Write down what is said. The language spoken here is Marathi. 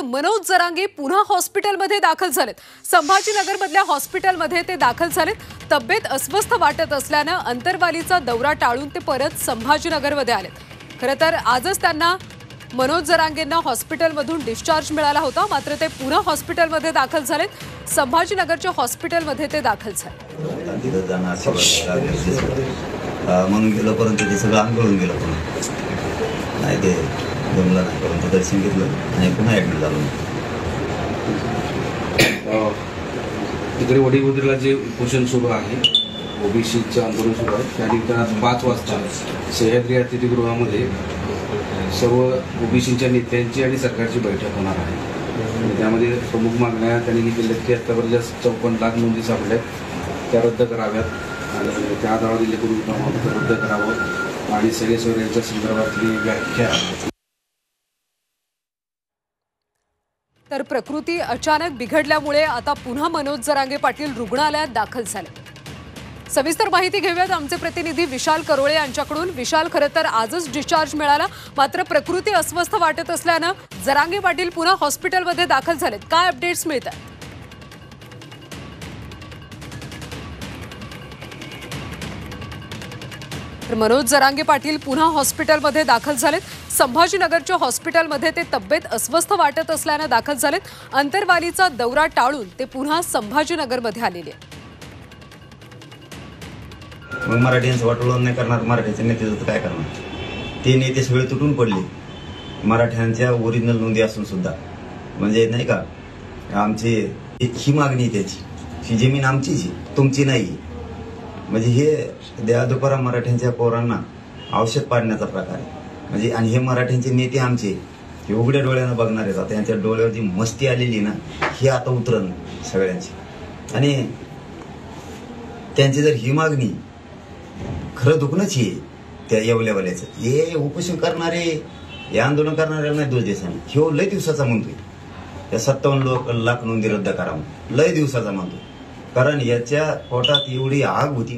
मनोज जरांगे पुन्हा हॉस्पिटलमध्ये दाखल झालेत। संभाजीनगरमधल्या हॉस्पिटलमध्ये ते दाखल झालेत। तब्येत अस्वस्थ वाटत असल्याने अंतरवालीचा दौरा टाळून ते परत संभाजीनगरमध्ये आलेत। खरं तर आजच त्यांना मनोज जरांगेंना हॉस्पिटलमधून डिस्चार्ज मिळाला होता, मात्र ते पुन्हा हॉस्पिटलमध्ये दाखल झालेत। संभाजीनगरच्या हॉस्पिटलमध्ये ते दाखल झाले। म्हणून गेलो, परंतु ते सगळं आंदोलन गेलं, पण नाही ते जमलं नाही, परंतु दर्शन घेतलं आणि पुन्हा ॲडमिट झालो। तिकडे वडीवडीला जे उपोषण सुरू आहे, ओबीसीचं आंदोलन सुरू आहे, त्या ठिकाणी 5 वाजता सह्याद्री अतिथीगृहामध्ये सर्व ओबीसीच्या नेत्यांची आणि सरकारची बैठक होणार आहे। त्यामध्ये प्रमुख मागण्या त्यांनी केल्यात की आतापर्यंत 54 लाख नोंदी सापडल्यात, त्या रद्द कराव्यात आणि त्या आधारावर दिलेकरून प्रमाणपत्र रद्द करावं आणि सगळेश्वर यांच्या संदर्भातली व्याख्या। तर प्रकृती अचानक बिघडल्यामुळे आता पुन्हा मनोज जरांगे पाटील रुग्णालयात दाखल झाले। सविस्तर माहिती घेऊयात आमचे प्रतिनिधी विशाल करोळे यांच्याकडून। विशाल, खरं तर आजच डिस्चार्ज मिळाला, मात्र प्रकृती अस्वस्थ वाटत असल्याने जरांगे पाटील पुन्हा हॉस्पिटलमध्ये दाखल झालेत। काय अपडेट्स मिळतात? तर मनोज जरांगे पाटील पुन्हा हॉस्पिटलमध्ये दाखल झालेत। संभाजीनगरच्या हॉस्पिटलमध्ये ते तब्येत अस्वस्थ वाटत असल्याने दाखल झालेत। अंतरवालीचा दौरा टाळून ते पुन्हा संभाजीनगरमध्ये आलेले आहेत। मग मराठ्यांचं वाटोळं नाही करणार, मराठ्याचे नेते काय करणार? ते नेते सगळे तुटून पडले, मराठ्यांच्या ओरिजिनल नोंदी असून सुद्धा। म्हणजे नाही का, आमची ही मागणी त्याची, ही जमीन आमचीच आहे, तुमची नाही। म्हणजे हे द्या दुपारा मराठ्यांच्या पोरांना औषध पाडण्याचा प्रकार आहे। म्हणजे आणि हे मराठ्यांचे नेते आमचे हे उघड्या डोळ्यानं बघणार आहेत। आता यांच्या डोळ्यावर जी मस्ती आलेली ना, ही आता उतरण सगळ्यांची। आणि त्यांची जर ही मागणी खरं दुखणंच आहे त्या येवल्यावाल्याचं, हे उपोषण करणारे, हे आंदोलन करणाऱ्याला नाही दोष देसाने, ह्यो लय दिवसाचा म्हणतोय या 57 लाख नोंदी रद्द करावं, लय दिवसाचा म्हणतोय, कारण याच्या पोटात एवढी आग होती।